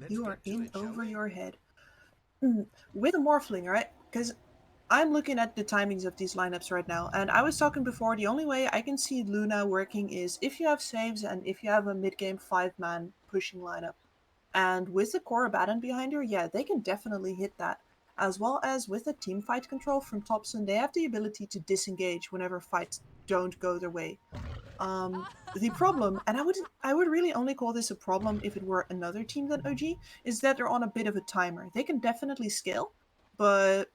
You are in over your head. With a Morphling, right? Because I'm looking at the timings of these lineups right now, and I was talking before, the only way I can see Luna working is if you have saves and if you have a mid-game 5-man pushing lineup. And with the core Abaddon behind her, yeah, they can definitely hit that. As well as with the team fight control from Thompson, they have the ability to disengage whenever fights don't go their way. The problem, and I would really only call this a problem if it were another team than OG, is that they're on a bit of a timer. They can definitely scale, but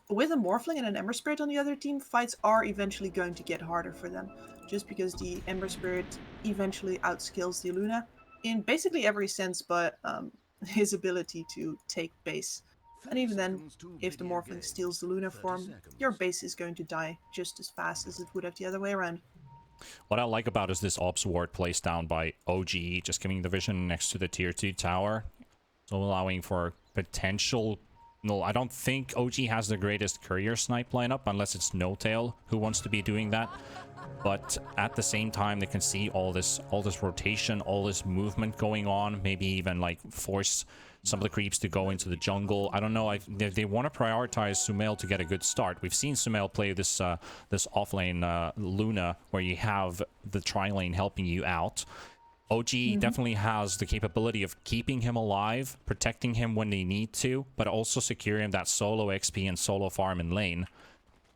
with a Morphling and an Ember Spirit on the other team, fights are eventually going to get harder for them, just because the Ember Spirit eventually outscales the Luna in basically every sense, but his ability to take base. And 30 even then, seconds to if the begin Morphling game. steals the Luna 30 form, your seconds. base is going to die just as fast as it would have the other way around. What I like about is this Ops Ward placed down by OG, just giving the vision next to the tier 2 tower. So allowing for potential... No, I don't think OG has the greatest courier snipe lineup, unless it's No Tail who wants to be doing that. But at the same time, they can see all this rotation, all this movement going on. Maybe even like force some of the creeps to go into the jungle. I don't know. They want to prioritize Sumail to get a good start. We've seen Sumail play this this offlane Luna, where you have the tri-lane helping you out. OG definitely has the capability of keeping him alive, protecting him when they need to, but also securing that solo XP and solo farm in lane.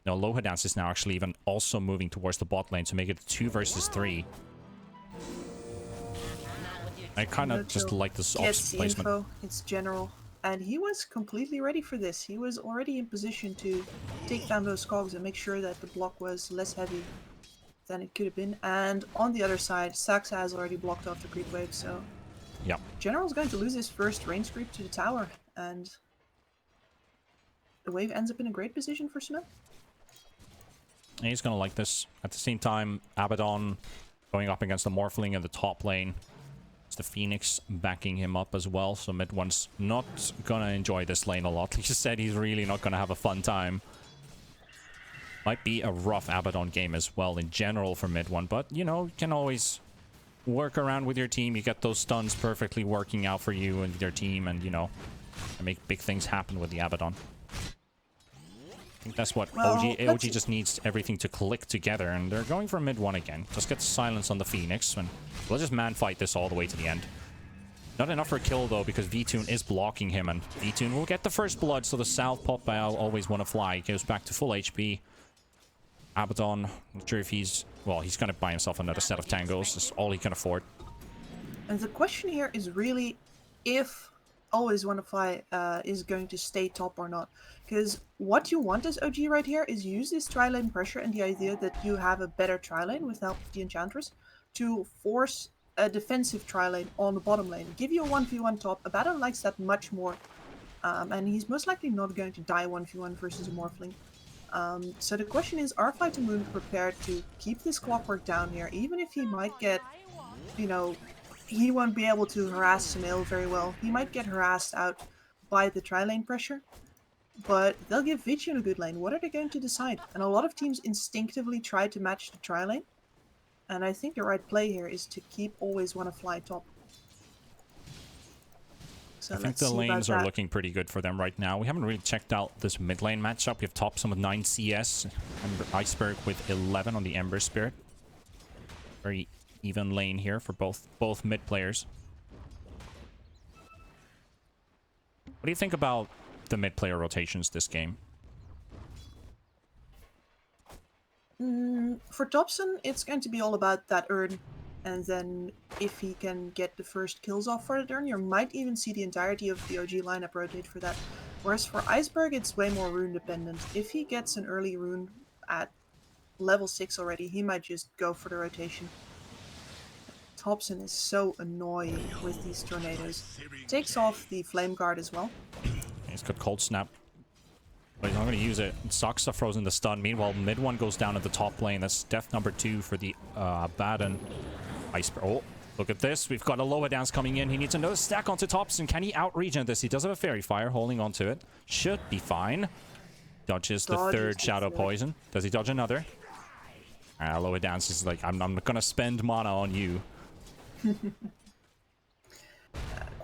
Now, Lohadance is now actually even also moving towards the bot lane to make it 2 versus 3. I kind of just like this ops Gets the placement. info, it's general. And he was completely ready for this. He was already in position to take down those cogs and make sure that the block was less heavy than it could have been. And on the other side, Saxa has already blocked off the creep wave, so Yeah. General's going to lose his first range creep to the tower, and the wave ends up in a great position for Smith. And he's gonna like this. At the same time, Abaddon going up against the Morphling in the top lane. It's the Phoenix backing him up as well, so mid one's not gonna enjoy this lane a lot. He just said he's really not gonna have a fun time. Might be a rough Abaddon game as well in general for mid one, but you know, you can always work around with your team. You get those stuns perfectly working out for you and your team, and you know, make big things happen with the Abaddon. I think that's what OG just needs everything to click together, and they're going for mid one again. Just get silence on the Phoenix, and we'll just man fight this all the way to the end. Not enough for a kill though, because V-Tune is blocking him, and V-Tune will get the first blood, so the South pop by always want to fly. He goes back to full HP. Abaddon, not sure if he's... Well, he's gonna buy himself another set of tangos. That's all he can afford. And the question here is really if Always Wanna Fly is going to stay top or not. Because what you want as OG right here is use this tri-lane pressure and the idea that you have a better tri-lane with the help of the Enchantress to force a defensive tri-lane on the bottom lane. Give you a 1v1 top. Abaddon likes that much more. And he's most likely not going to die 1v1 versus a Morphling. So the question is, are FlyToMoon prepared to keep this clockwork down here, even if he might get, you know, he won't be able to harass Sumail very well. He might get harassed out by the tri-lane pressure, but they'll give Vichun a good lane. What are they going to decide? And a lot of teams instinctively try to match the tri-lane, and I think the right play here is to keep Always Wanna Fly top. So I think the lanes are looking pretty good for them right now. We haven't really checked out this mid lane matchup. We have Thompson with 9 CS, and Iceberg with 11 on the Ember Spirit. Very even lane here for both mid players. What do you think about the mid player rotations this game? For Dobson, it's going to be all about that urn, and then if he can get the first kills off for the turn, you might even see the entirety of the OG lineup rotate for that. Whereas for Iceberg, it's way more rune dependent. If he gets an early rune at level 6 already, he might just go for the rotation. Thompson is so annoying with these tornadoes. Takes off the flame guard as well. He's got cold snap, but he's not going to use it. Saksa frozen the stun. Meanwhile, mid one goes down at the top lane. That's death number 2 for the Abaddon. Iceberg. Oh, look at this. We've got a lower dance coming in. He needs another stack onto Thompson. Can he out-regen this? He does have a fairy fire holding onto it. Should be fine. Dodges the third shadow poison. Does he dodge another? Lower dance is like, I'm not going to spend mana on you.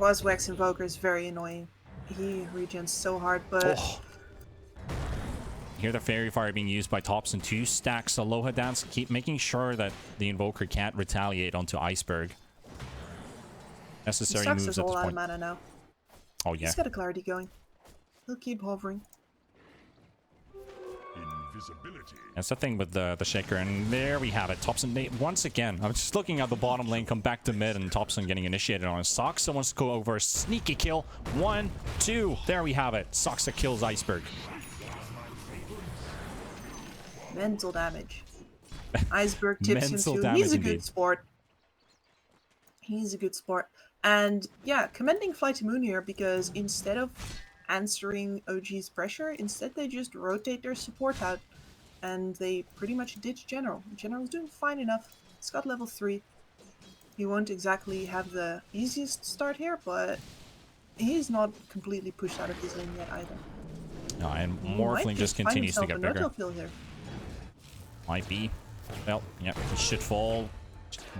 Quaswax Invoker is very annoying. He regens so hard, but... Oh. Here the Fairy Fire being used by Thompson. 2 stacks Aloha Dance. Keep making sure that the Invoker can't retaliate onto Iceberg. Necessary moves at this all out point. of mana now. Oh yeah. He's got a clarity going. He'll keep hovering. That's the thing with the Shaker, and there we have it. Thompson, once again, I'm just looking at the bottom lane, come back to mid, and Thompson getting initiated on his Soxa wants to go over, sneaky kill. 1, 2, there we have it. Soxa kills Iceberg. Mental damage. Iceberg tips him too. Damage He's a indeed. good sport. He's a good sport. And yeah, commending FlyToMoon here, because instead of answering OG's pressure, instead they just rotate their support out. And they pretty much ditch General. General's doing fine enough. He's got level 3. He won't exactly have the easiest start here, but he's not completely pushed out of his lane yet either. No, and Morphling just continues to get bigger. Here. Might be. Well, yeah, he should fall.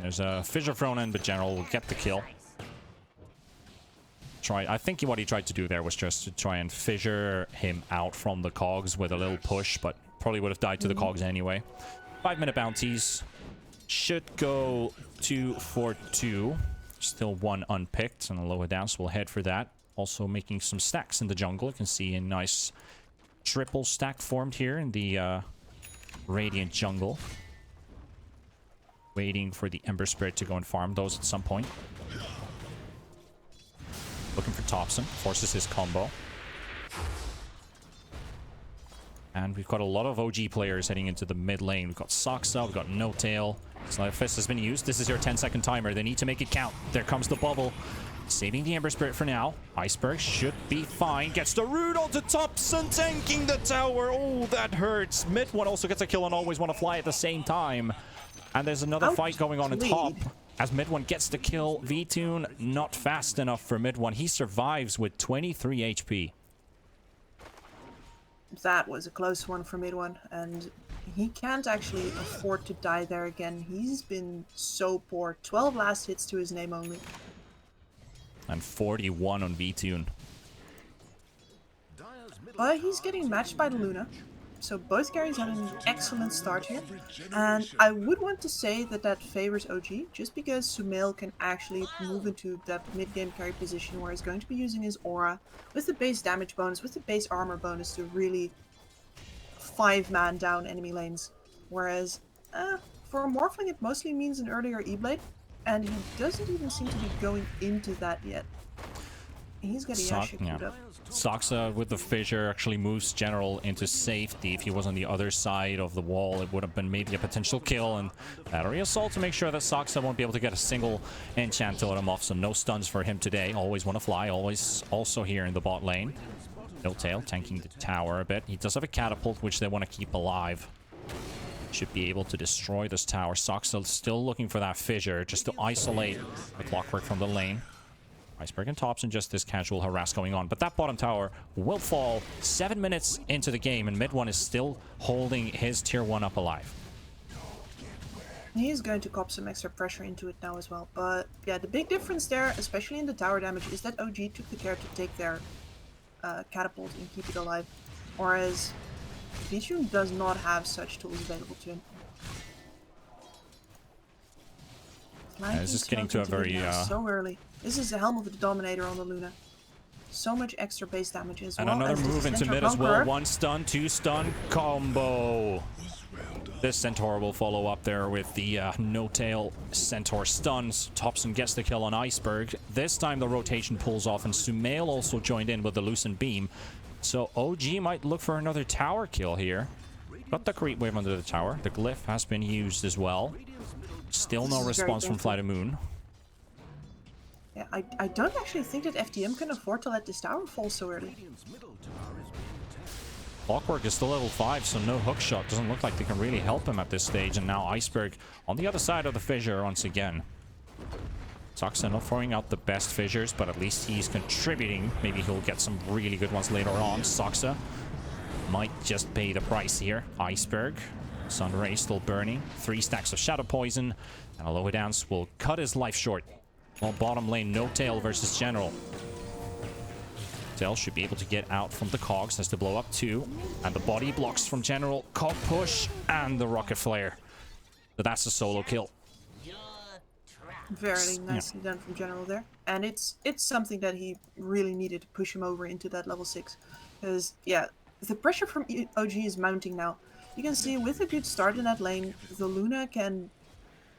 There's a fissure thrown in, but General will get the kill. I think what he tried to do there was just to try and fissure him out from the cogs with a little push, but probably would have died to the cogs anyway. 5-minute bounties. Should go 2 for 2. Still 1 unpicked, and Aloha Dance will head for that. Also making some stacks in the jungle. You can see a nice triple stack formed here in the Radiant jungle. Waiting for the Ember Spirit to go and farm those at some point. Looking for Thompson. Forces his combo. And we've got a lot of OG players heading into the mid lane. We've got Soxa, we've got No Tail. Sleight of Fist has been used. This is your 10-second timer. They need to make it count. There comes the bubble. Saving the Ember Spirit for now. Iceberg should be fine. Gets the root onto Thompson, tanking the tower. Oh, that hurts. Mid one also gets a kill and always want to fly at the same time. And there's another fight going on in top. As Mid one gets the kill. V-Tune not fast enough for Mid one. He survives with 23 HP. That was a close one for Mid one, and he can't actually afford to die there again. He's been so poor. 12 last hits to his name only. And 41 on V-Tune. But he's getting matched by the Luna. So both carries had an excellent start here. And I would want to say that that favors OG, just because Sumail can actually move into that mid-game carry position where he's going to be using his aura with the base damage bonus, with the base armor bonus to really 5-man down enemy lanes. Whereas for Morphling it mostly means an earlier E-Blade, and he doesn't even seem to be going into that yet. He's got a Yasha queued up. Soxa with the fissure actually moves General into safety. If he was on the other side of the wall, it would have been maybe a potential kill. And battery assault to make sure that Soxa won't be able to get a single enchant to let him off. So no stuns for him today. Always want to fly. Always also here in the bot lane. No Tail tanking the tower a bit. He does have a catapult, which they want to keep alive. Should be able to destroy this tower. Soxa still looking for that fissure just to isolate the Clockwork from the lane. Iceberg and Thompson, just this casual harass going on. But that bottom tower will fall 7 minutes into the game, and Mid one is still holding his tier 1 up alive. He's going to cop some extra pressure into it now as well. But yeah, the big difference there, especially in the tower damage, is that OG took the care to take their catapult and keep it alive. Whereas V-Tune does not have such tools available to him. This is getting to a very... so early. This is the Helm of the Dominator on the Luna. So much extra base damage as well. And another move into mid as well. 1 stun, 2 stun combo. This Centaur will follow up there with the No-Tail Centaur stuns. Thompson gets the kill on Iceberg. This time the rotation pulls off, and Sumail also joined in with the Lucent Beam. So OG might look for another tower kill here. Got the creep wave under the tower. The glyph has been used as well. Still no response from FlyToMoon. Yeah, I don't actually think that FTM can afford to let this tower fall so early. Clockwork is still level 5, so no hookshot. Doesn't look like they can really help him at this stage. And now Iceberg on the other side of the fissure once again. Soxa not throwing out the best fissures, but at least he's contributing. Maybe he'll get some really good ones later on. Soxa might just pay the price here. Iceberg, Sunray still burning. 3 stacks of Shadow Poison, and Aloha Dance will cut his life short. Well, bottom lane, no tail versus General. Tail should be able to get out from the cogs. Has to blow up 2. And the body blocks from General. Cog push and the rocket flare. So that's a solo kill. Very nicely done from General there. And it's something that he really needed to push him over into that level 6. Because, yeah, the pressure from OG is mounting now. You can see with a good start in that lane, the Luna can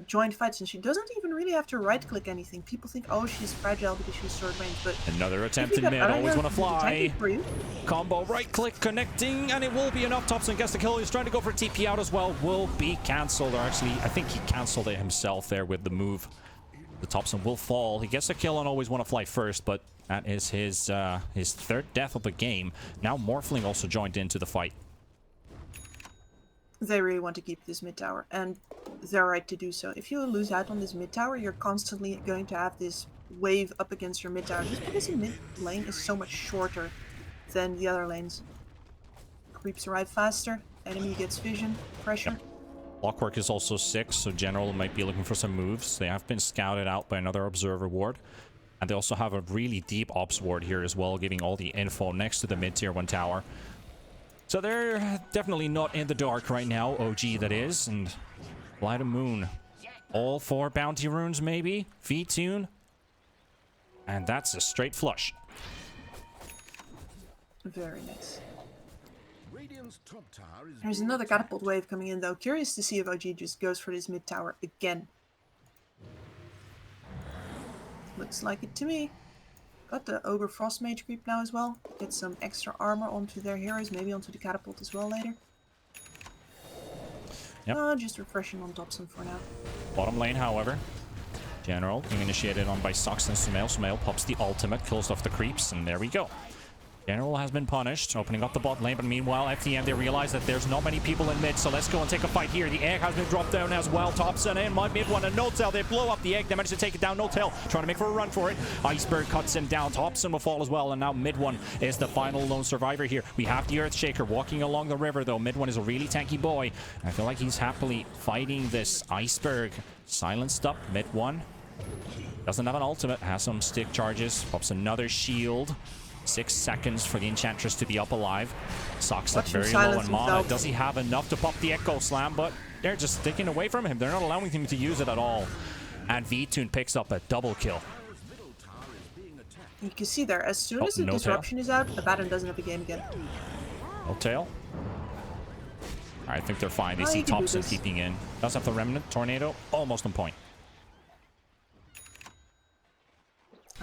join fights and she doesn't even really have to right click anything. People think, oh, she's fragile because she's short range, but another attempt in mid, always want to fly. For Combo right click connecting, and it will be enough. Thompson gets the kill. He's trying to go for TP out as well. Will be cancelled, or actually, I think he cancelled it himself there with the move. The Thompson will fall. He gets a kill on always want to fly first, but that is his 3rd death of the game. Now Morphling also joined into the fight. They really want to keep this mid tower, and they're right to do so. If you lose out on this mid tower, you're constantly going to have this wave up against your mid tower, just because the mid lane is so much shorter than the other lanes. Creeps arrive faster, enemy gets vision, pressure. Yep. Clockwork is also 6, so General might be looking for some moves. They have been scouted out by another observer ward. And they also have a really deep ops ward here as well, giving all the info next to the mid tier 1 tower. So they're definitely not in the dark right now, OG that is. And FlyToMoon, all 4 bounty runes maybe, V-Tune. And that's a straight flush. Very nice. There's another catapult wave coming in though. Curious to see if OG just goes for this mid tower again. Looks like it to me. Got the Ogre Frost Mage creep now as well. Get some extra armor onto their heroes, maybe onto the catapult as well later. Yep. Just refreshing on Dobson for now. Bottom lane, however. General being initiated on by Sox and Sumail. Sumail pops the ultimate, kills off the creeps, and there we go. General has been punished, opening up the bot lane, but meanwhile, FTM, they realize that there's not many people in mid, so let's go and take a fight here. The egg has been dropped down as well. Thompson in mid one, and No-Tail, they blow up the egg, they manage to take it down. No-Tail trying to make for a run for it. Iceberg cuts him down. Thompson will fall as well, and now mid one is the final lone survivor here. We have the Earthshaker walking along the river, though. Mid one is a really tanky boy. I feel like he's happily fighting this Iceberg. Silenced up, mid one. Doesn't have an ultimate, has some stick charges, pops another shield. 6 seconds for the Enchantress to be up alive. Sox up very low on mana. Does he have enough to pop the Echo Slam? But they're just sticking away from him. They're not allowing him to use it at all. And V-Tune picks up a double kill. You can see there, as soon as the disruption is out, Abaddon doesn't have a game again. No-Tail. I think they're fine. They see Thompson keeping in. Does have the Remnant. Tornado. Almost on point.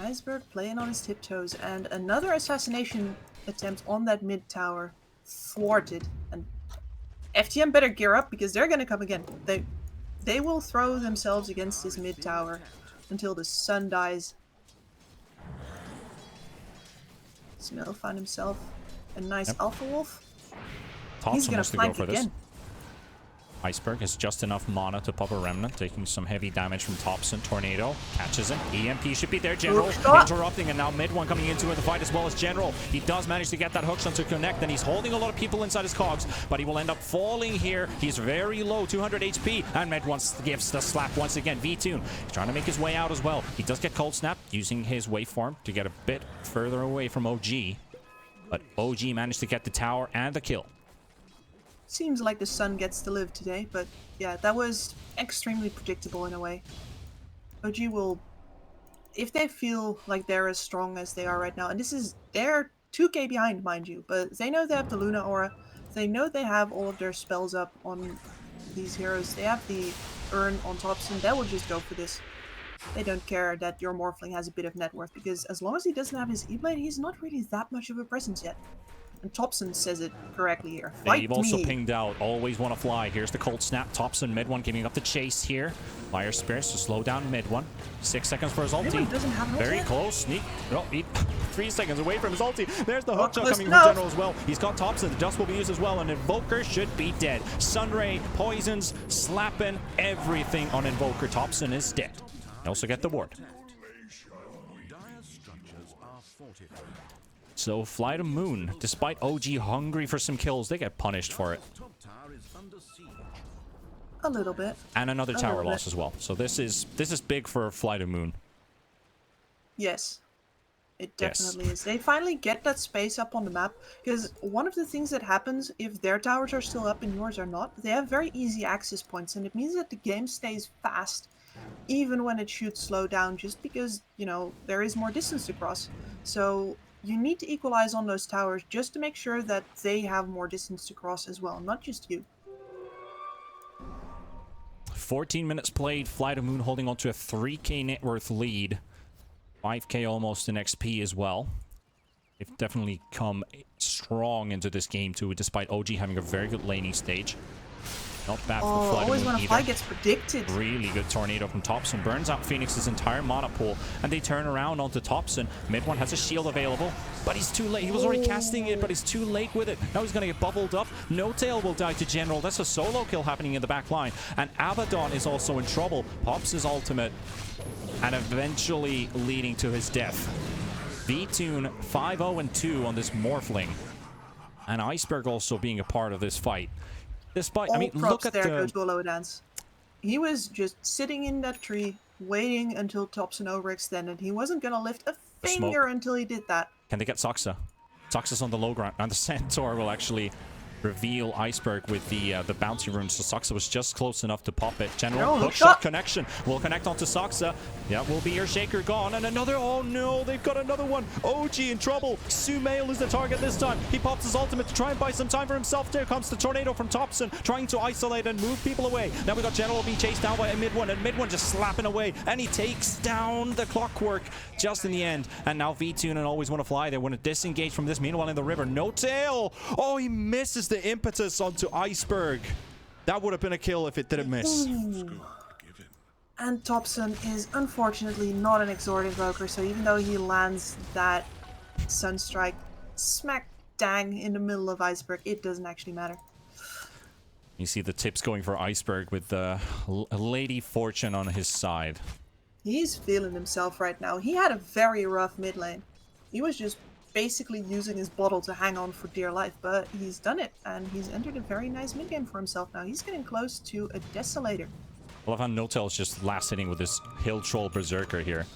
Iceberg playing on his tiptoes, and another assassination attempt on that mid tower thwarted. And FTM better gear up because they're gonna come again. They will throw themselves against this mid tower until the sun dies. Smell found himself a nice Alpha Wolf. Thompson He's gonna wants to go flank for again. this. Iceberg has just enough mana to pop a Remnant, taking some heavy damage from Thompson. Tornado catches him. EMP should be there. General interrupting, and now mid one coming into the fight as well as General. He does manage to get that hookshot to connect, and he's holding a lot of people inside his cogs, but he will end up falling here. He's very low, 200 HP, and mid one gives the slap once again. V-Tune, he's trying to make his way out as well. He does get cold snap, using his waveform to get a bit further away from OG, but OG managed to get the tower and the kill. Seems like the sun gets to live today, but yeah, that was extremely predictable in a way. OG will, if they feel like they're as strong as they are right now, and they're 2k behind, mind you, but they know they have the Luna Aura, they know they have all of their spells up on these heroes, they have the Urn on Thompson, they will just go for this. They don't care that your Morphling has a bit of net worth, because as long as he doesn't have his E-Blade, he's not really that much of a presence yet. And Thompson says it correctly here. They've also pinged out. Always want to fly. Here's the cold snap. Thompson mid one giving up the chase here. Fire Spirits to slow down mid one. 6 seconds for his ulti. Very close. Sneak. No, 3 seconds away from his ulti. There's the hookshot coming from General as well. He's got Thompson. The dust will be used as well. And Invoker should be dead. Sunray, poisons, slapping everything on Invoker. Thompson is dead. They also get the ward. So FlyToMoon, despite OG hungry for some kills, they get punished for it. A little bit. And another tower loss as well. So this is big for FlyToMoon. Yes. It Yes. definitely is. They finally get that space up on the map, because one of the things that happens if their towers are still up and yours are not, they have very easy access points, and it means that the game stays fast, even when it should slow down, just because, there is more distance to cross. So you need to equalize on those towers just to make sure that they have more distance to cross as well, not just you. 14 minutes played. FlyToMoon holding on to a 3k net worth lead. 5k almost in XP as well. They've definitely come strong into this game too, despite OG having a very good laning stage. Not bad for Always when a FlyToMoon fly either. gets predicted. Really good tornado from Thompson. Burns out Phoenix's entire mana pool, and they turn around onto Thompson. Mid one has a shield available, but he's too late. He was already casting it, but he's too late with it. Now he's going to get bubbled up. No Tail will die to General. That's a solo kill happening in the back line. And Abaddon is also in trouble. Pops his ultimate, and eventually leading to his death. VTune 5-0-2 on this Morphling. And Iceberg also being a part of this fight. Despite, I mean, look at there the... goes Willow Dance. He was just sitting in that tree, waiting until Thompson overextended. He wasn't going to lift a finger until he did that. Can they get Saxa? Saxa's on the low ground, and the Centaur will actually reveal Iceberg with the bouncy runes. So Saxa was just close enough to pop it. General hook shot connection will connect onto Saxa. Yeah, will be your Shaker gone, and another. Oh no, they've got another one. OG in trouble. Sumail is the target this time. He pops his ultimate to try and buy some time for himself. There comes the tornado from Thompson, trying to isolate and move people away. Now we got General being chased down by a mid one, and mid one just slapping away, and he takes down the Clockwork just in the end. And now VTune and Always Want to Fly. They want to disengage from this. Meanwhile in the river, no Tail. Oh, he misses the impetus onto Iceberg. That would have been a kill if it didn't miss. Ooh. And Thompson is unfortunately not an Exort Invoker, so even though he lands that Sunstrike smack dang in the middle of Iceberg, it doesn't actually matter. You see the tips going for Iceberg with the Lady Fortune on his side. He's feeling himself right now. He had a very rough mid lane. He was just basically using his bottle to hang on for dear life, but he's done it, and he's entered a very nice mid game for himself now. He's getting close to a Desolator. I love how No-Tail is just last hitting with this Hill Troll Berserker here.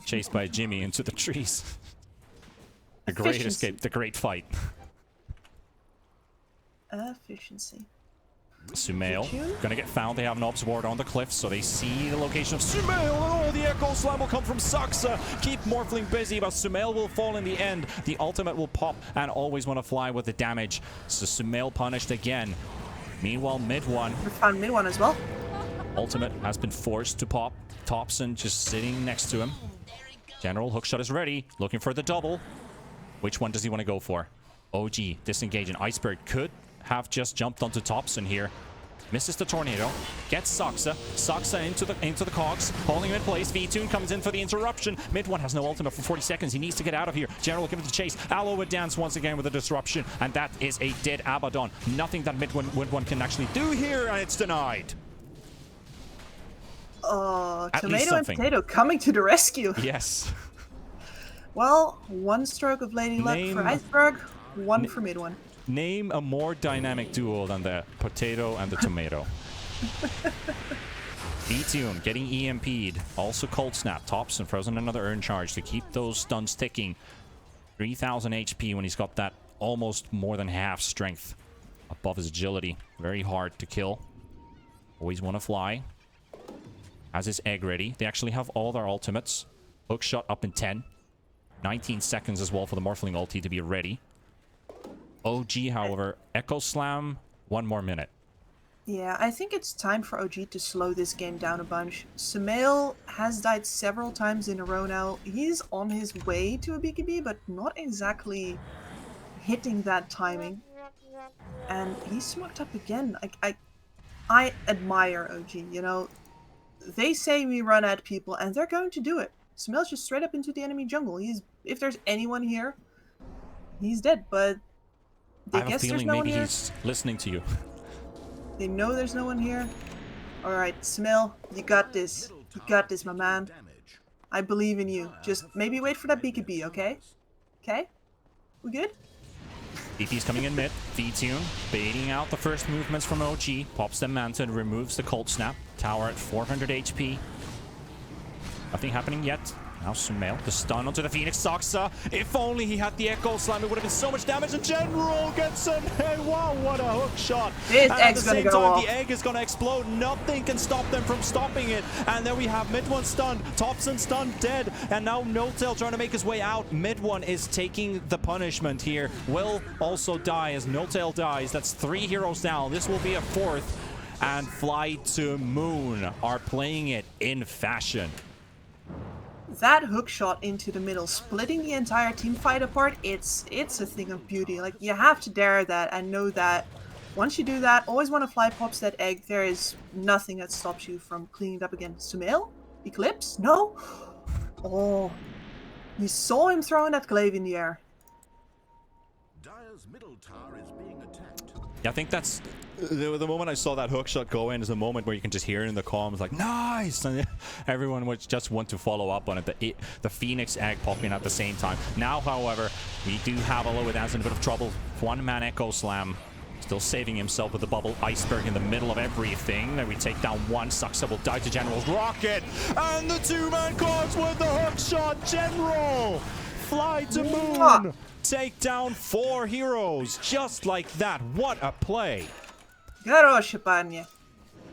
Chased by Jimmy into the trees. The great escape, the great fight. Efficiency. Sumail gonna get found. They have an Ops Ward on the cliff, so they see the location of Sumail. Oh, the Echo Slam will come from Saxa. Keep Morphling busy, but Sumail will fall in the end. The ultimate will pop, and Always Want to Fly with the damage. So Sumail punished again. Meanwhile, mid one. We found mid one as well. Ultimate has been forced to pop. Thompson just sitting next to him. General hookshot is ready, looking for the double. Which one does he want to go for? OG disengaging. Iceberg could have just jumped onto Thompson here. Misses the tornado. Gets Saxa. Saxa into the cogs, holding him in place. VTune comes in for the interruption. Mid one has no ultimate for 40 seconds. He needs to get out of here. General give it the chase. Aloe would dance once again with a disruption, and that is a dead Abaddon. Nothing that mid one can actually do here, and it's denied. Tomato and Potato coming to the rescue. Yes. Well, one stroke of Lady Luck for Iceberg, one for mid one. Name a more dynamic duo than the Potato and the Tomato. VTune getting EMP'd. Also Cold Snap. Thompson frozen another Urn Charge to keep those stuns ticking. 3000 HP when he's got that almost more than half strength above his agility. Very hard to kill. Always Want to Fly. Has his egg ready. They actually have all their ultimates. Hookshot up in 10. 19 seconds as well for the Morphling ulti to be ready. OG, however, Echo Slam, 1 more minute. Yeah, I think it's time for OG to slow this game down a bunch. Sumail has died several times in a row now. He's on his way to a BKB, but not exactly hitting that timing. And he's smoked up again. I admire OG, you know. They say we run at people, and they're going to do it. Sumail's just straight up into the enemy jungle. If there's anyone here, he's dead, but they guess there's no one here. He's listening to you. They know there's no one here. Alright, Sumail, you got this. You got this, my man. I believe in you. Just maybe wait for that BKB, okay? Okay? We good? DP's coming in mid. VTune baiting out the first movements from OG. Pops the Manta and removes the Cold Snap. Tower at 400 HP. Nothing happening yet. Now Sumail, the stun onto the Phoenix Saksa. If only he had the Echo Slam, it would have been so much damage. And General gets an egg. Wow, what a hook shot. This and egg's at the same gonna go time, off. the egg is going to explode. Nothing can stop them from stopping it. And then we have Mid One stunned, Thompson stunned, dead. And now No-Tail trying to make his way out. Mid One is taking the punishment here. Will also die as No-Tail dies. That's 3 heroes down. This will be a 4th. And FlyToMoon are playing it in fashion. That hook shot into the middle, splitting the entire team fight apart, it's a thing of beauty. Like, you have to dare that and know that once you do that, always when a fly pops that egg, there is nothing that stops you from cleaning it up again. Sumail? Eclipse? No? Oh, you saw him throwing that glaive in the air. Dire's middle tower is being attacked. Yeah, I think that's the moment I saw that hook shot go in is the moment where you can just hear it in the comms like nice, and everyone would just want to follow up on it. The Phoenix egg popping at the same time. Now, however, we do have a little bit in a bit of trouble. 1-man Echo Slam. Still saving himself with the bubble iceberg in the middle of everything. Then we take down one. Saksa will die to General's rocket. And the 2-man cogs with the hook shot. General! FlyToMoon! Take down 4 heroes. Just like that. What a play. Garoche, panie.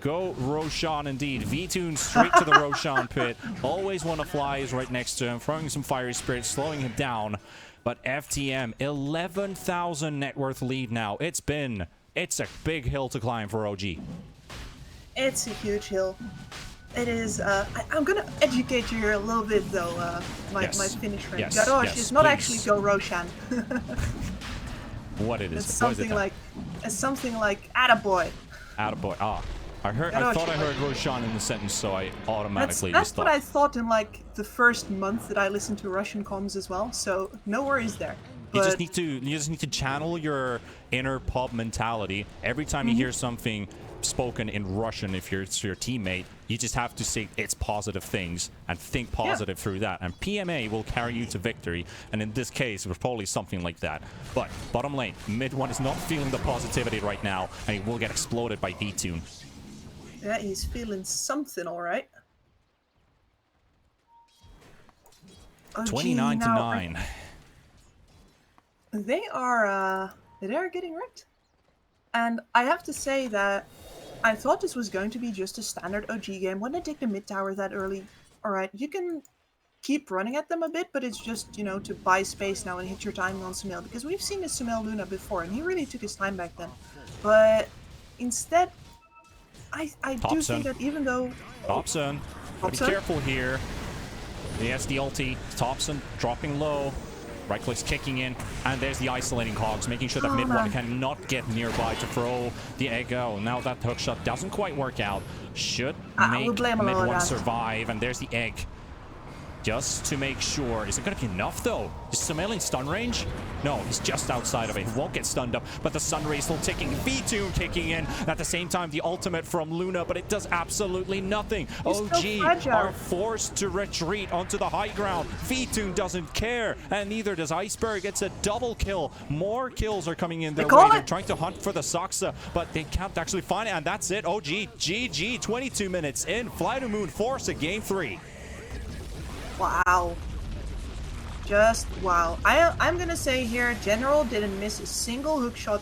Go Roshan indeed. V-Tune straight to the Roshan pit. Always one to fly is right next to him. Throwing some fiery spirits, slowing him down. But FTM, 11,000 net worth lead now. It's a big hill to climb for OG. It's a huge hill. It is, I'm gonna educate you here a little bit though, my Finnish friend. Yes, Garoche yes, is not please. actually Go Roshan. What it is? It's What is it something then? like, it's something like attaboy. Attaboy. Ah. I thought I heard Roshan in the sentence, so I automatically That's just what thought. I thought in like the first month that I listened to Russian comms as well, so no worries there. You But just need to channel your inner pub mentality. Every time you hear something spoken in Russian, if it's your teammate, you just have to say it's positive things and think positive through that. And PMA will carry you to victory. And in this case, it was probably something like that. But bottom lane, Mid One is not feeling the positivity right now, and he will get exploded by V-Tune. yeah, he's feeling something, all right. Oh, 29 gee, to now 9. They are getting wrecked. And I have to say that I thought this was going to be just a standard OG game. When they take the mid tower that early, alright, you can keep running at them a bit, but it's just, you know, to buy space now and hit your timing on Sumail. Because we've seen this Sumail Luna before, and he really took his time back then. But instead, I do think that even though... Thompson, be careful here. He has the ulti. Thompson dropping low. Right click's kicking in, and there's the isolating cogs, making sure that Mid One cannot get nearby to throw the egg out. Now that hook shot doesn't quite work out. Should make Mid One survive, and there's the egg. Just to make sure. Is it going to be enough, though? Is Sumail in stun range? No, he's just outside of it. He won't get stunned up, but the Sun Ray is still ticking. V-Tune kicking in. At the same time, the ultimate from Luna, but it does absolutely nothing. OG are forced to retreat onto the high ground. V-Tune doesn't care, and neither does Iceberg. It's a double kill. More kills are coming in their way. They're trying to hunt for the Saksa, but they can't actually find it, and that's it. OG, GG, 22 minutes in. FlyToMoon force a game 3. Wow. Just wow. I'm gonna say here, General didn't miss a single hook shot